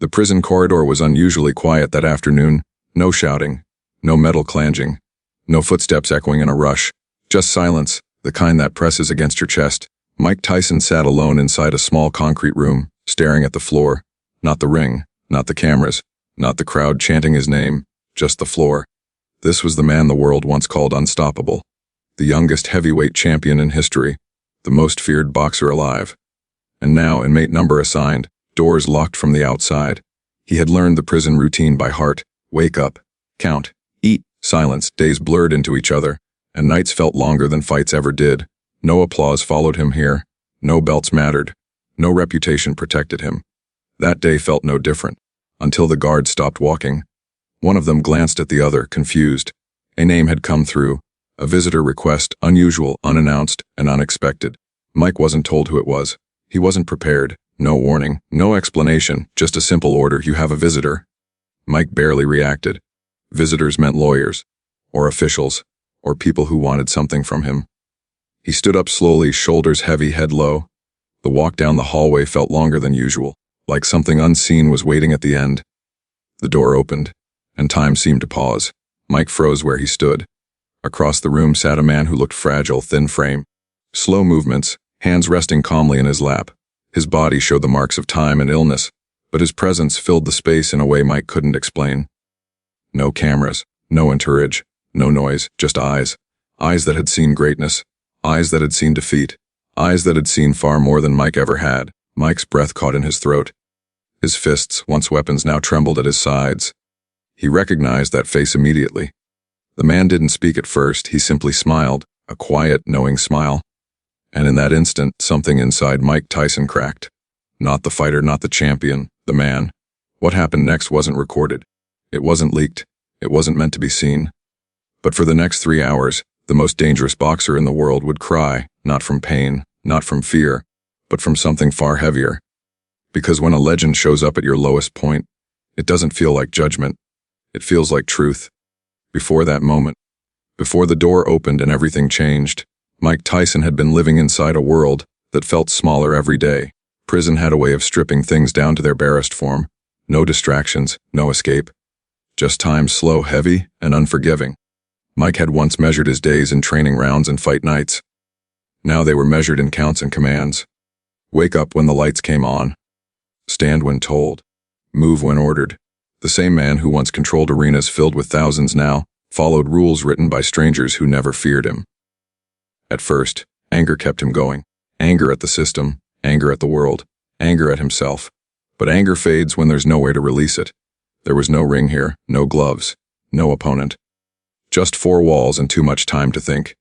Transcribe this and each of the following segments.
The prison corridor was unusually quiet that afternoon. No shouting, no metal clanging, no footsteps echoing in a rush. Just silence, the kind that presses against your chest. Mike Tyson sat alone inside a small concrete room, staring at the floor. Not the ring, not the cameras, not the crowd chanting his name, just the floor. This was the man the world once called unstoppable. The youngest heavyweight champion in history. The most feared boxer alive. And now, inmate number assigned, doors locked from the outside. He had learned the prison routine by heart. Wake up, count, eat, silence. Days blurred into each other, and nights felt longer than fights ever did. No applause followed him here. No belts mattered. No reputation protected him. That day felt no different, until the guards stopped walking. One of them glanced at the other, confused. A name had come through. A visitor request, unusual, unannounced, and unexpected. Mike wasn't told who it was. He wasn't prepared. No warning, no explanation, just a simple order: you have a visitor. Mike barely reacted. Visitors meant lawyers, or officials, or people who wanted something from him. He stood up slowly, shoulders heavy, head low. The walk down the hallway felt longer than usual, like something unseen was waiting at the end. The door opened, and time seemed to pause. Mike froze where he stood. Across the room sat a man who looked fragile, thin frame. Slow movements, hands resting calmly in his lap. His body showed the marks of time and illness, but his presence filled the space in a way Mike couldn't explain. No cameras, no entourage, no noise, just eyes. Eyes that had seen greatness, eyes that had seen defeat, eyes that had seen far more than Mike ever had. Mike's breath caught in his throat. His fists, once weapons, now trembled at his sides. He recognized that face immediately. The man didn't speak at first, he simply smiled, a quiet, knowing smile. And in that instant, something inside Mike Tyson cracked. Not the fighter, not the champion, the man. What happened next wasn't recorded. It wasn't leaked. It wasn't meant to be seen. But for the next 3 hours, the most dangerous boxer in the world would cry, not from pain, not from fear, but from something far heavier. Because when a legend shows up at your lowest point, it doesn't feel like judgment. It feels like truth. Before that moment, before the door opened and everything changed, Mike Tyson had been living inside a world that felt smaller every day. Prison had a way of stripping things down to their barest form. No distractions, no escape. Just time, slow, heavy, and unforgiving. Mike had once measured his days in training rounds and fight nights. Now they were measured in counts and commands. Wake up when the lights came on. Stand when told. Move when ordered. The same man who once controlled arenas filled with thousands now followed rules written by strangers who never feared him. At first, anger kept him going. Anger at the system, anger at the world, anger at himself. But anger fades when there's nowhere to release it. There was no ring here, no gloves, no opponent. Just 4 walls and too much time to think.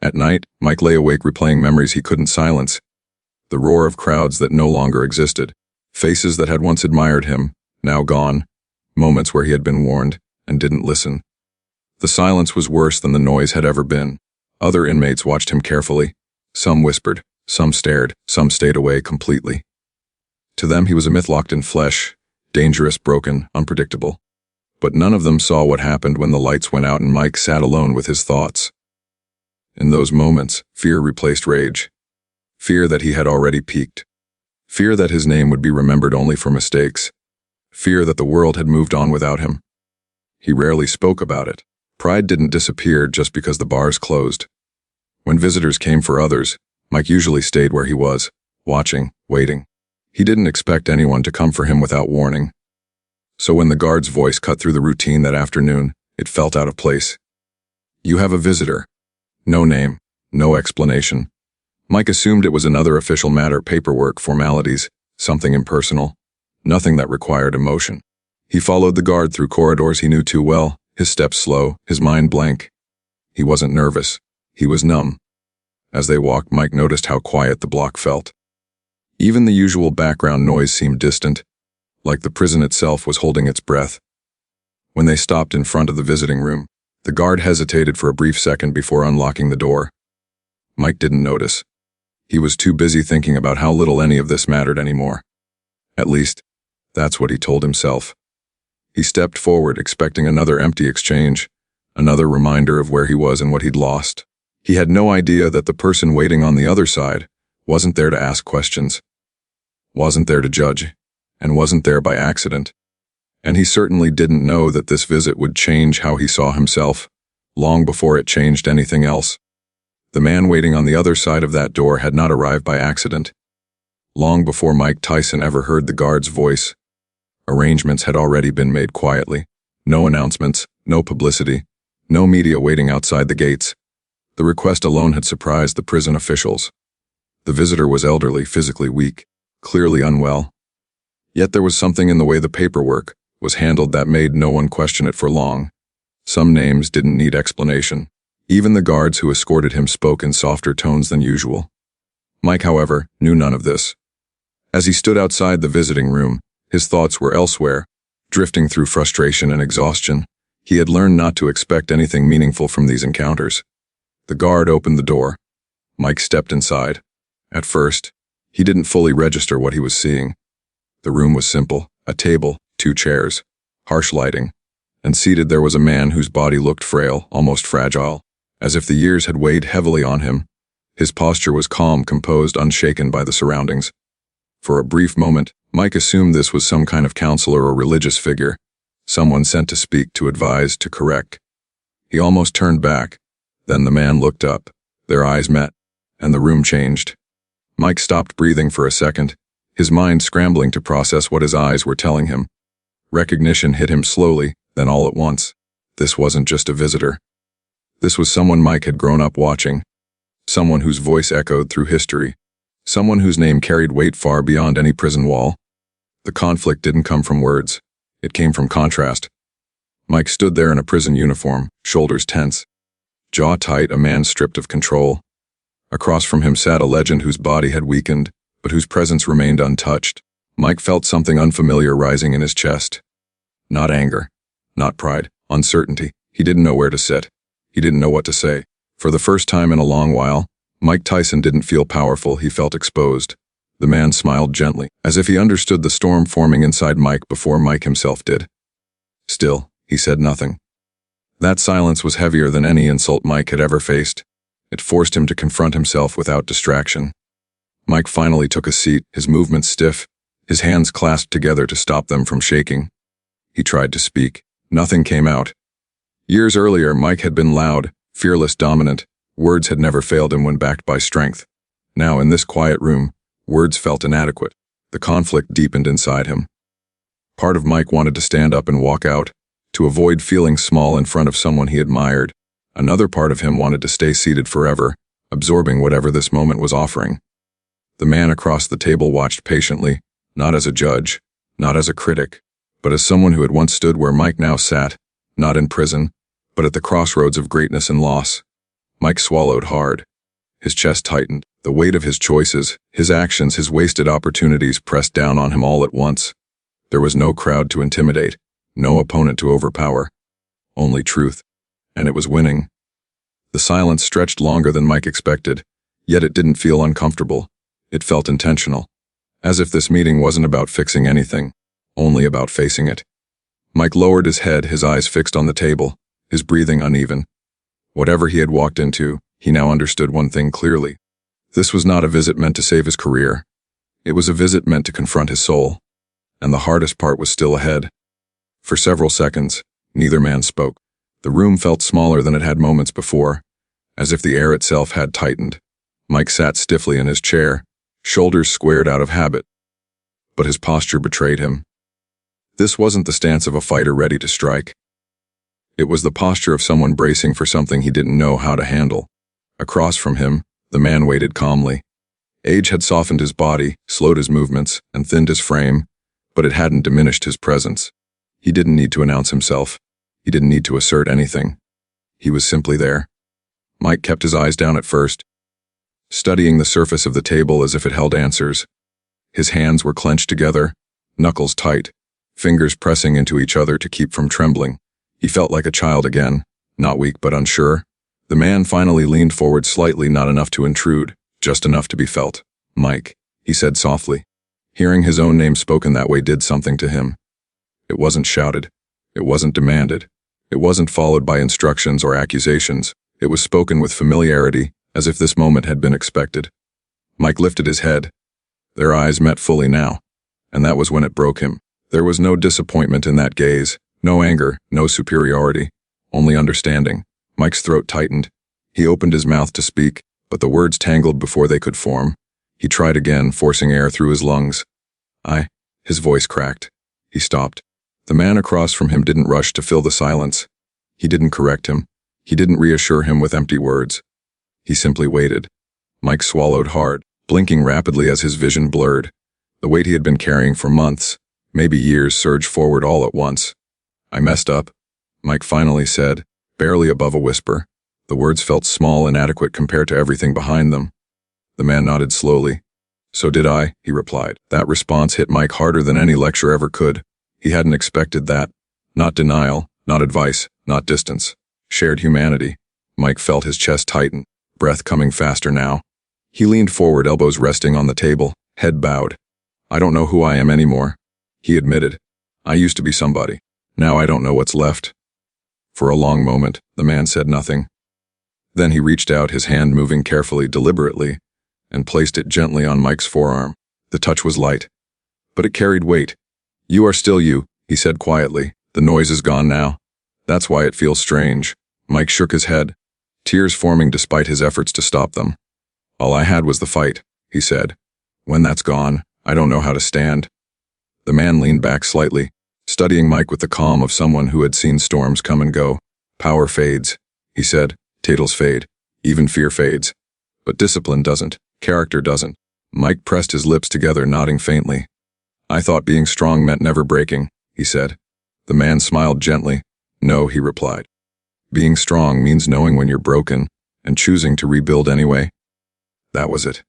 At night, Mike lay awake replaying memories he couldn't silence. The roar of crowds that no longer existed. Faces that had once admired him, now gone. Moments where he had been warned and didn't listen. The silence was worse than the noise had ever been. Other inmates watched him carefully. Some whispered, some stared, some stayed away completely. To them he was a myth locked in flesh, dangerous, broken, unpredictable. But none of them saw what happened when the lights went out and Mike sat alone with his thoughts. In those moments, fear replaced rage. Fear that he had already peaked. Fear that his name would be remembered only for mistakes. Fear that the world had moved on without him. He rarely spoke about it. Pride didn't disappear just because the bars closed. When visitors came for others, Mike usually stayed where he was, watching, waiting. He didn't expect anyone to come for him without warning. So when the guard's voice cut through the routine that afternoon, it felt out of place. You have a visitor. No name, no explanation. Mike assumed it was another official matter, paperwork, formalities, something impersonal, nothing that required emotion. He followed the guard through corridors he knew too well, his steps slow, his mind blank. He wasn't nervous. He was numb. As they walked, Mike noticed how quiet the block felt. Even the usual background noise seemed distant, like the prison itself was holding its breath. When they stopped in front of the visiting room, the guard hesitated for a brief second before unlocking the door. Mike didn't notice. He was too busy thinking about how little any of this mattered anymore. At least, that's what he told himself. He stepped forward, expecting another empty exchange, another reminder of where he was and what he'd lost. He had no idea that the person waiting on the other side wasn't there to ask questions, wasn't there to judge, and wasn't there by accident. And he certainly didn't know that this visit would change how he saw himself, long before it changed anything else. The man waiting on the other side of that door had not arrived by accident. Long before Mike Tyson ever heard the guard's voice, arrangements had already been made quietly. No announcements, no publicity, no media waiting outside the gates. The request alone had surprised the prison officials. The visitor was elderly, physically weak, clearly unwell. Yet there was something in the way the paperwork was handled that made no one question it for long. Some names didn't need explanation. Even the guards who escorted him spoke in softer tones than usual. Mike, however, knew none of this. As he stood outside the visiting room, his thoughts were elsewhere, drifting through frustration and exhaustion. He had learned not to expect anything meaningful from these encounters. The guard opened the door. Mike stepped inside. At first, he didn't fully register what he was seeing. The room was simple: a table, 2 chairs, harsh lighting, and seated there was a man whose body looked frail, almost fragile, as if the years had weighed heavily on him. His posture was calm, composed, unshaken by the surroundings. For a brief moment, Mike assumed this was some kind of counselor or religious figure, someone sent to speak, to advise, to correct. He almost turned back. Then the man looked up. Their eyes met, and the room changed. Mike stopped breathing for a second, his mind scrambling to process what his eyes were telling him. Recognition hit him slowly, then all at once. This wasn't just a visitor. This was someone Mike had grown up watching, someone whose voice echoed through history, someone whose name carried weight far beyond any prison wall. The conflict didn't come from words. It came from contrast. Mike stood there in a prison uniform, shoulders tense, jaw tight, a man stripped of control. Across from him sat a legend whose body had weakened, but whose presence remained untouched. Mike felt something unfamiliar rising in his chest. Not anger, not pride, uncertainty. He didn't know where to sit. He didn't know what to say. For the first time in a long while, Mike Tyson didn't feel powerful, he felt exposed. The man smiled gently, as if he understood the storm forming inside Mike before Mike himself did. Still, he said nothing. That silence was heavier than any insult Mike had ever faced. It forced him to confront himself without distraction. Mike finally took a seat, his movements stiff, his hands clasped together to stop them from shaking. He tried to speak. Nothing came out. Years earlier, Mike had been loud, fearless, dominant. Words had never failed him when backed by strength. Now, in this quiet room, words felt inadequate. The conflict deepened inside him. Part of Mike wanted to stand up and walk out, to avoid feeling small in front of someone he admired. Another part of him wanted to stay seated forever, absorbing whatever this moment was offering. The man across the table watched patiently, not as a judge, not as a critic, but as someone who had once stood where Mike now sat, not in prison, but at the crossroads of greatness and loss. Mike swallowed hard. His chest tightened. The weight of his choices, his actions, his wasted opportunities pressed down on him all at once. There was no crowd to intimidate, no opponent to overpower. Only truth. And it was winning. The silence stretched longer than Mike expected, yet it didn't feel uncomfortable. It felt intentional. As if this meeting wasn't about fixing anything, only about facing it. Mike lowered his head, his eyes fixed on the table, his breathing uneven. Whatever he had walked into, he now understood one thing clearly. This was not a visit meant to save his career. It was a visit meant to confront his soul. And the hardest part was still ahead. For several seconds, neither man spoke. The room felt smaller than it had moments before, as if the air itself had tightened. Mike sat stiffly in his chair, shoulders squared out of habit. But his posture betrayed him. This wasn't the stance of a fighter ready to strike. It was the posture of someone bracing for something he didn't know how to handle. Across from him, the man waited calmly. Age had softened his body, slowed his movements, and thinned his frame, but it hadn't diminished his presence. He didn't need to announce himself. He didn't need to assert anything. He was simply there. Mike kept his eyes down at first, studying the surface of the table as if it held answers. His hands were clenched together, knuckles tight, fingers pressing into each other to keep from trembling. He felt like a child again, not weak but unsure. The man finally leaned forward slightly, not enough to intrude, just enough to be felt. "Mike," he said softly. Hearing his own name spoken that way did something to him. It wasn't shouted. It wasn't demanded. It wasn't followed by instructions or accusations. It was spoken with familiarity, as if this moment had been expected. Mike lifted his head. Their eyes met fully now, and that was when it broke him. There was no disappointment in that gaze, no anger, no superiority, only understanding. Mike's throat tightened. He opened his mouth to speak, but the words tangled before they could form. He tried again, forcing air through his lungs. His voice cracked. He stopped. The man across from him didn't rush to fill the silence. He didn't correct him. He didn't reassure him with empty words. He simply waited. Mike swallowed hard, blinking rapidly as his vision blurred. The weight he had been carrying for months, maybe years, surged forward all at once. "I messed up," Mike finally said, barely above a whisper. The words felt small and inadequate compared to everything behind them. The man nodded slowly. "So did I," he replied. That response hit Mike harder than any lecture ever could. He hadn't expected that. Not denial, not advice, not distance. Shared humanity. Mike felt his chest tighten, breath coming faster now. He leaned forward, elbows resting on the table, head bowed. "I don't know who I am anymore," he admitted. "I used to be somebody. Now I don't know what's left." For a long moment, the man said nothing. Then he reached out, his hand moving carefully, deliberately, and placed it gently on Mike's forearm. The touch was light, but it carried weight. "You are still you," he said quietly. "The noise is gone now. That's why it feels strange." Mike shook his head, tears forming despite his efforts to stop them. "All I had was the fight," he said. "When that's gone, I don't know how to stand." The man leaned back slightly, studying Mike with the calm of someone who had seen storms come and go. "Power fades," he said. "Titles fade. Even fear fades. But discipline doesn't. Character doesn't." Mike pressed his lips together, nodding faintly. "I thought being strong meant never breaking," he said. The man smiled gently. "No," he replied. "Being strong means knowing when you're broken and choosing to rebuild anyway." That was it.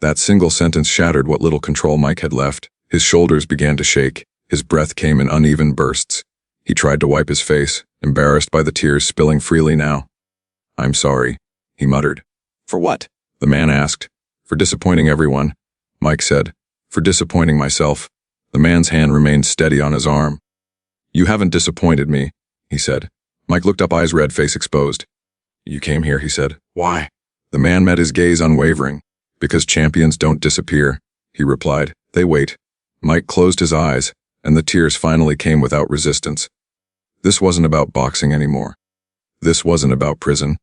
That single sentence shattered what little control Mike had left. His shoulders began to shake. His breath came in uneven bursts. He tried to wipe his face, embarrassed by the tears spilling freely now. "I'm sorry," he muttered. "For what?" the man asked. "For disappointing everyone," Mike said. "For disappointing myself." The man's hand remained steady on his arm. "You haven't disappointed me," he said. Mike looked up, eyes red, face exposed. "You came here," he said. "Why?" The man met his gaze unwavering. "Because champions don't disappear," he replied. "They wait." Mike closed his eyes, and the tears finally came without resistance. This wasn't about boxing anymore. This wasn't about prison.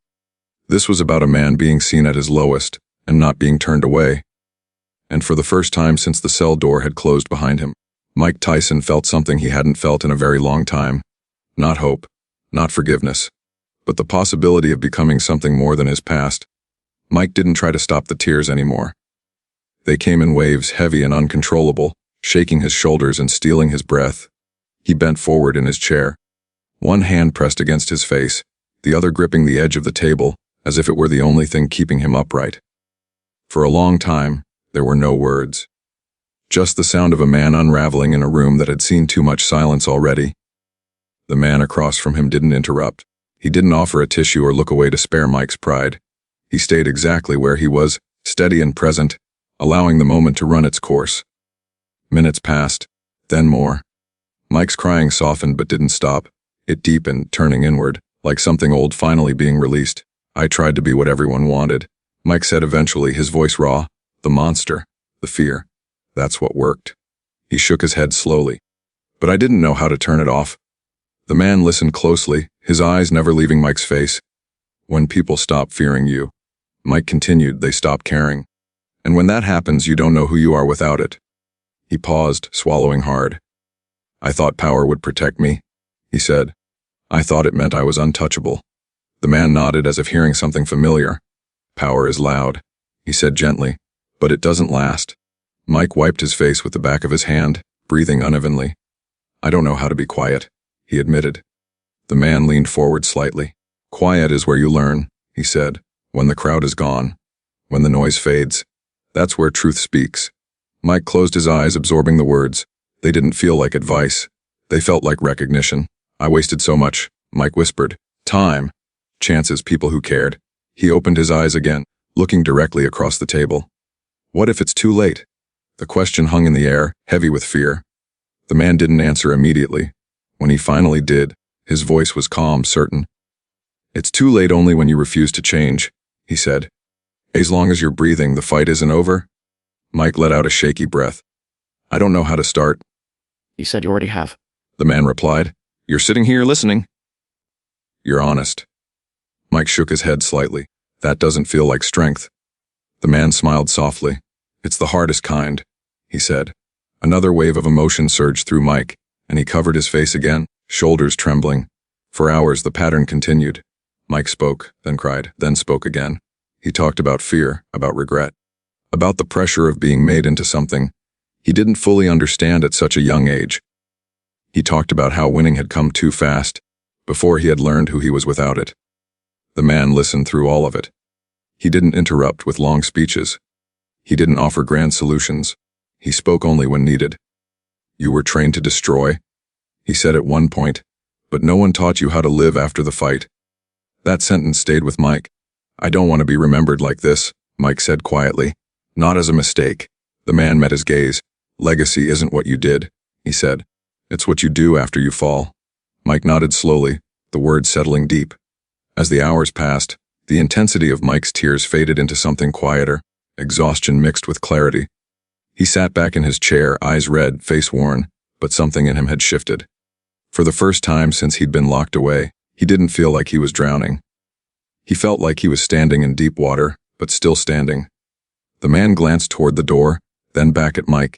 This was about a man being seen at his lowest and not being turned away. And for the first time since the cell door had closed behind him, Mike Tyson felt something he hadn't felt in a very long time. Not hope, not forgiveness, but the possibility of becoming something more than his past. Mike didn't try to stop the tears anymore. They came in waves, heavy and uncontrollable, shaking his shoulders and stealing his breath. He bent forward in his chair, one hand pressed against his face, the other gripping the edge of the table, as if it were the only thing keeping him upright. For a long time, there were no words. Just the sound of a man unraveling in a room that had seen too much silence already. The man across from him didn't interrupt. He didn't offer a tissue or look away to spare Mike's pride. He stayed exactly where he was, steady and present, allowing the moment to run its course. Minutes passed, then more. Mike's crying softened but didn't stop. It deepened, turning inward, like something old finally being released. "I tried to be what everyone wanted," Mike said eventually, his voice raw. "The monster, the fear. That's what worked." He shook his head slowly. "But I didn't know how to turn it off." The man listened closely, his eyes never leaving Mike's face. "When people stop fearing you," Mike continued, "they stop caring. And when that happens, you don't know who you are without it." He paused, swallowing hard. "I thought power would protect me," he said. "I thought it meant I was untouchable." The man nodded as if hearing something familiar. "Power is loud," he said gently, "but it doesn't last." Mike wiped his face with the back of his hand, breathing unevenly. "I don't know how to be quiet," he admitted. The man leaned forward slightly. "Quiet is where you learn," he said. "When the crowd is gone, when the noise fades, that's where truth speaks." Mike closed his eyes, absorbing the words. They didn't feel like advice. They felt like recognition. "I wasted so much," Mike whispered. "Time. Chances, people who cared." He opened his eyes again, looking directly across the table. "What if it's too late?" The question hung in the air, heavy with fear. The man didn't answer immediately. When he finally did, his voice was calm, certain. "It's too late only when you refuse to change," he said. "As long as you're breathing, the fight isn't over." Mike let out a shaky breath. I don't know how to start, You said you already have. the man replied. You're sitting here listening. You're honest. Mike shook his head slightly. That doesn't feel like strength. The man smiled softly. It's the hardest kind, he said. Another wave of emotion surged through Mike, and he covered his face again, shoulders trembling. For hours the pattern continued. Mike spoke, then cried, then spoke again. He talked about fear, about regret, about the pressure of being made into something he didn't fully understand at such a young age. He talked about how winning had come too fast, before he had learned who he was without it. The man listened through all of it. He didn't interrupt with long speeches. He didn't offer grand solutions. He spoke only when needed. You were trained to destroy, he said at one point, but no one taught you how to live after the fight. That sentence stayed with Mike. I don't want to be remembered like this, Mike said quietly. Not as a mistake. The man met his gaze. Legacy isn't what you did, he said. It's what you do after you fall. Mike nodded slowly, the words settling deep. As the hours passed, the intensity of Mike's tears faded into something quieter, exhaustion mixed with clarity. He sat back in his chair, eyes red, face worn, but something in him had shifted. For the first time since he'd been locked away, he didn't feel like he was drowning. He felt like he was standing in deep water, but still standing. The man glanced toward the door, then back at Mike.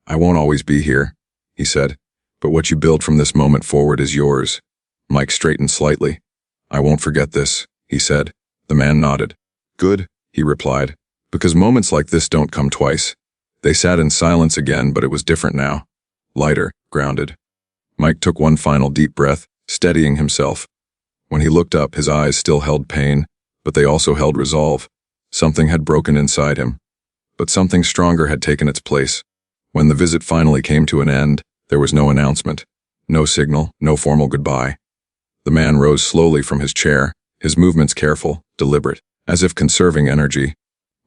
I won't always be here, he said, but what you build from this moment forward is yours. Mike straightened slightly. I won't forget this, he said. The man nodded. Good, he replied, because moments like this don't come twice. They sat in silence again, but it was different now. Lighter, grounded. Mike took one final deep breath, steadying himself. When he looked up, his eyes still held pain, but they also held resolve. Something had broken inside him. But something stronger had taken its place. When the visit finally came to an end, there was no announcement, no signal, no formal goodbye. The man rose slowly from his chair, his movements careful, deliberate, as if conserving energy.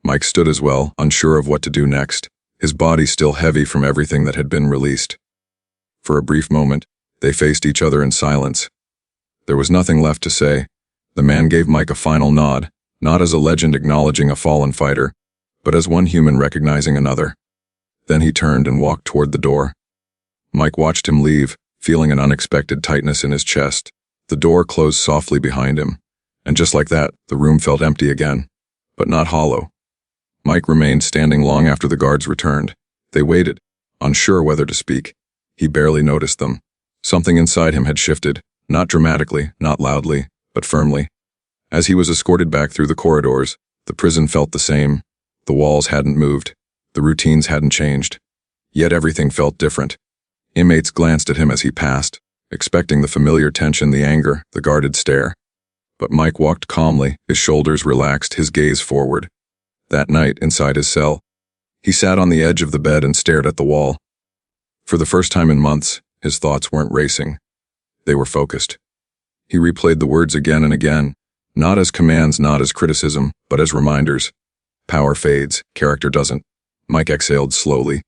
Mike stood as well, unsure of what to do next, his body still heavy from everything that had been released. For a brief moment, they faced each other in silence. There was nothing left to say. The man gave Mike a final nod, not as a legend acknowledging a fallen fighter, but as one human recognizing another. Then he turned and walked toward the door. Mike watched him leave, feeling an unexpected tightness in his chest. The door closed softly behind him, and just like that, the room felt empty again, but not hollow. Mike remained standing long after the guards returned. They waited, unsure whether to speak. He barely noticed them. Something inside him had shifted, not dramatically, not loudly, but firmly. As he was escorted back through the corridors, the prison felt the same. The walls hadn't moved. The routines hadn't changed. Yet everything felt different. Inmates glanced at him as he passed, expecting the familiar tension, the anger, the guarded stare. But Mike walked calmly, his shoulders relaxed, his gaze forward. That night, inside his cell, he sat on the edge of the bed and stared at the wall. For the first time in months, his thoughts weren't racing. They were focused. He replayed the words again and again, not as commands, not as criticism, but as reminders. Power fades, character doesn't. Mike exhaled slowly.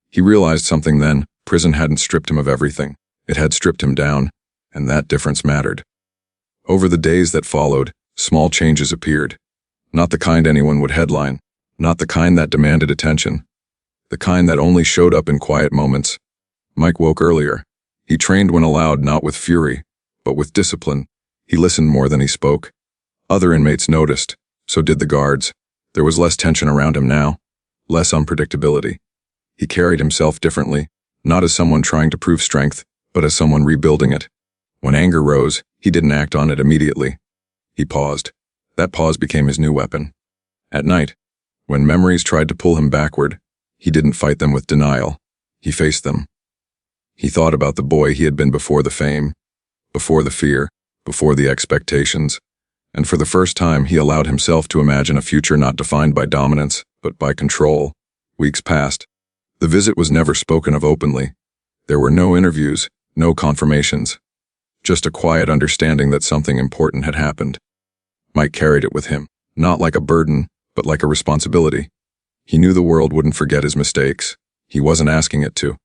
He realized something then. Prison hadn't stripped him of everything. It had stripped him down, and that difference mattered. Over the days that followed, small changes appeared. Not the kind anyone would headline, not the kind that demanded attention, the kind that only showed up in quiet moments. Mike woke earlier. He trained when allowed, not with fury, but with discipline. He listened more than he spoke. Other inmates noticed, so did the guards. There was less tension around him now, less unpredictability. He carried himself differently, not as someone trying to prove strength, but as someone rebuilding it. When anger rose, he didn't act on it immediately. He paused. That pause became his new weapon. At night, when memories tried to pull him backward, he didn't fight them with denial. He faced them. He thought about the boy he had been before the fame, before the fear, before the expectations, and for the first time he allowed himself to imagine a future not defined by dominance, but by control. Weeks passed. The visit was never spoken of openly. There were no interviews, no confirmations. Just a quiet understanding that something important had happened. Mike carried it with him, not like a burden, but like a responsibility. He knew the world wouldn't forget his mistakes. He wasn't asking it to.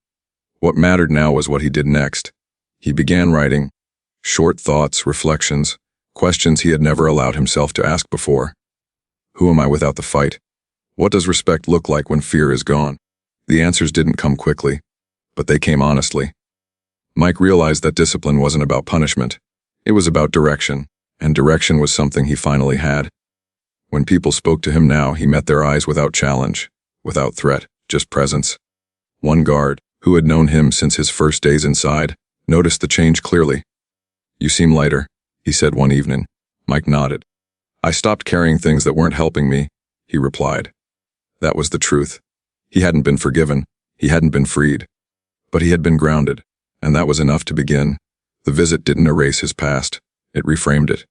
What mattered now was what he did next. He began writing. Short thoughts, reflections, questions he had never allowed himself to ask before. Who am I without the fight? What does respect look like when fear is gone? The answers didn't come quickly, but they came honestly. Mike realized that discipline wasn't about punishment. It was about direction, and direction was something he finally had. When people spoke to him now, he met their eyes without challenge, without threat, just presence. One guard, who had known him since his first days inside, noticed the change clearly. "You seem lighter," he said one evening. Mike nodded. "I stopped carrying things that weren't helping me," he replied. That was the truth. He hadn't been forgiven, he hadn't been freed, but he had been grounded, and that was enough to begin. The visit didn't erase his past, it reframed it.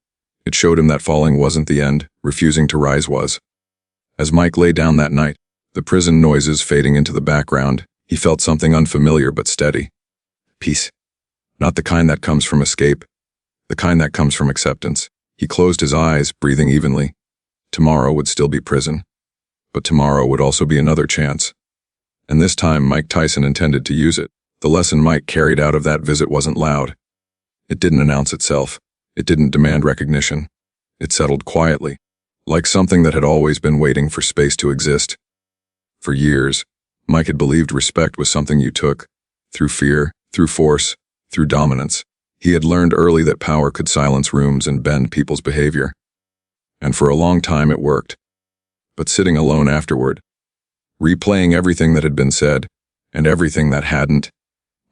It showed him that falling wasn't the end, refusing to rise was. As Mike lay down that night, the prison noises fading into the background, he felt something unfamiliar but steady. Peace. Not the kind that comes from escape, the kind that comes from acceptance. He closed his eyes, breathing evenly. Tomorrow would still be prison, but tomorrow would also be another chance. And this time Mike Tyson intended to use it. The lesson Mike carried out of that visit wasn't loud. It didn't announce itself. It didn't demand recognition. It settled quietly, like something that had always been waiting for space to exist. For years, Mike had believed respect was something you took, through fear, through force, through dominance. He had learned early that power could silence rooms and bend people's behavior. And for a long time it worked. But sitting alone afterward, replaying everything that had been said, and everything that hadn't,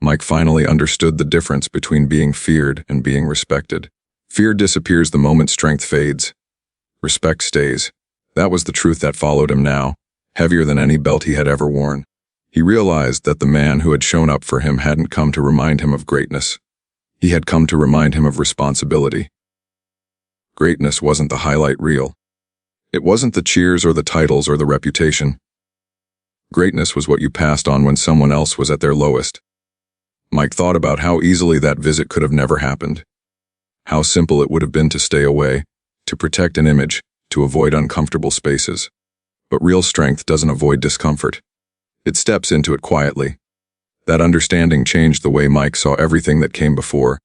Mike finally understood the difference between being feared and being respected. Fear disappears the moment strength fades. Respect stays. That was the truth that followed him now, heavier than any belt he had ever worn. He realized that the man who had shown up for him hadn't come to remind him of greatness. He had come to remind him of responsibility. Greatness wasn't the highlight reel. It wasn't the cheers or the titles or the reputation. Greatness was what you passed on when someone else was at their lowest. Mike thought about how easily that visit could have never happened. How simple it would have been to stay away, to protect an image, to avoid uncomfortable spaces. But real strength doesn't avoid discomfort. It steps into it quietly. That understanding changed the way Mike saw everything that came before,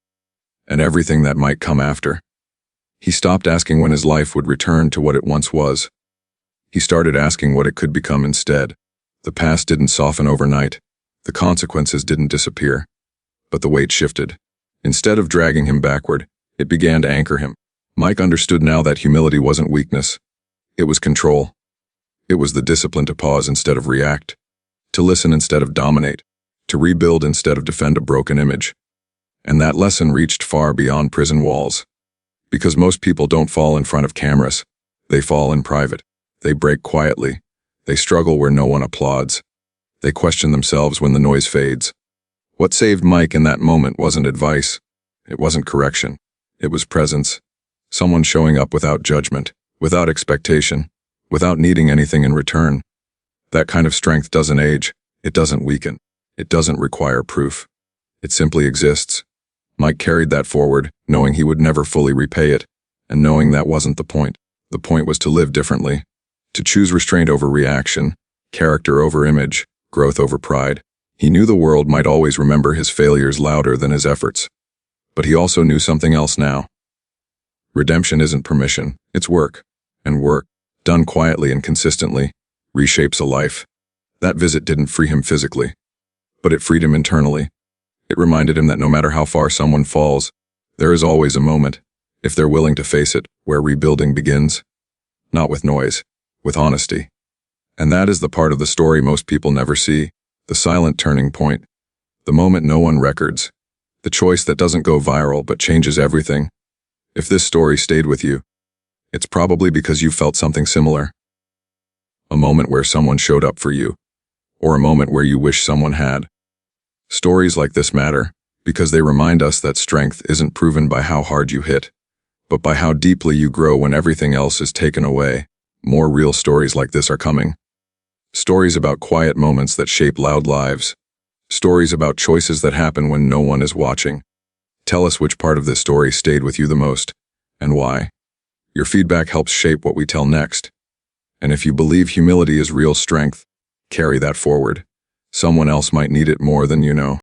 and everything that might come after. He stopped asking when his life would return to what it once was. He started asking what it could become instead. The past didn't soften overnight. The consequences didn't disappear. But the weight shifted. Instead of dragging him backward, it began to anchor him. Mike understood now that humility wasn't weakness. It was control. It was the discipline to pause instead of react, to listen instead of dominate, to rebuild instead of defend a broken image. And that lesson reached far beyond prison walls. Because most people don't fall in front of cameras. They fall in private. They break quietly. They struggle where no one applauds. They question themselves when the noise fades. What saved Mike in that moment wasn't advice. It wasn't correction. It was presence. Someone showing up without judgment, without expectation, without needing anything in return. That kind of strength doesn't age. It doesn't weaken. It doesn't require proof. It simply exists. Mike carried that forward, knowing he would never fully repay it, and knowing that wasn't the point. The point was to live differently, to choose restraint over reaction, character over image, growth over pride. He knew the world might always remember his failures louder than his efforts. But he also knew something else now. Redemption isn't permission, it's work. And work, done quietly and consistently, reshapes a life. That visit didn't free him physically, but it freed him internally. It reminded him that no matter how far someone falls, there is always a moment, if they're willing to face it, where rebuilding begins. Not with noise, with honesty. And that is the part of the story most people never see, the silent turning point, the moment no one records, the choice that doesn't go viral but changes everything. If this story stayed with you, it's probably because you felt something similar. A moment where someone showed up for you, or a moment where you wish someone had. Stories like this matter because they remind us that strength isn't proven by how hard you hit, but by how deeply you grow when everything else is taken away. More real stories like this are coming. Stories about quiet moments that shape loud lives. Stories about choices that happen when no one is watching. Tell us which part of this story stayed with you the most, and why. Your feedback helps shape what we tell next. And if you believe humility is real strength, carry that forward. Someone else might need it more than you know.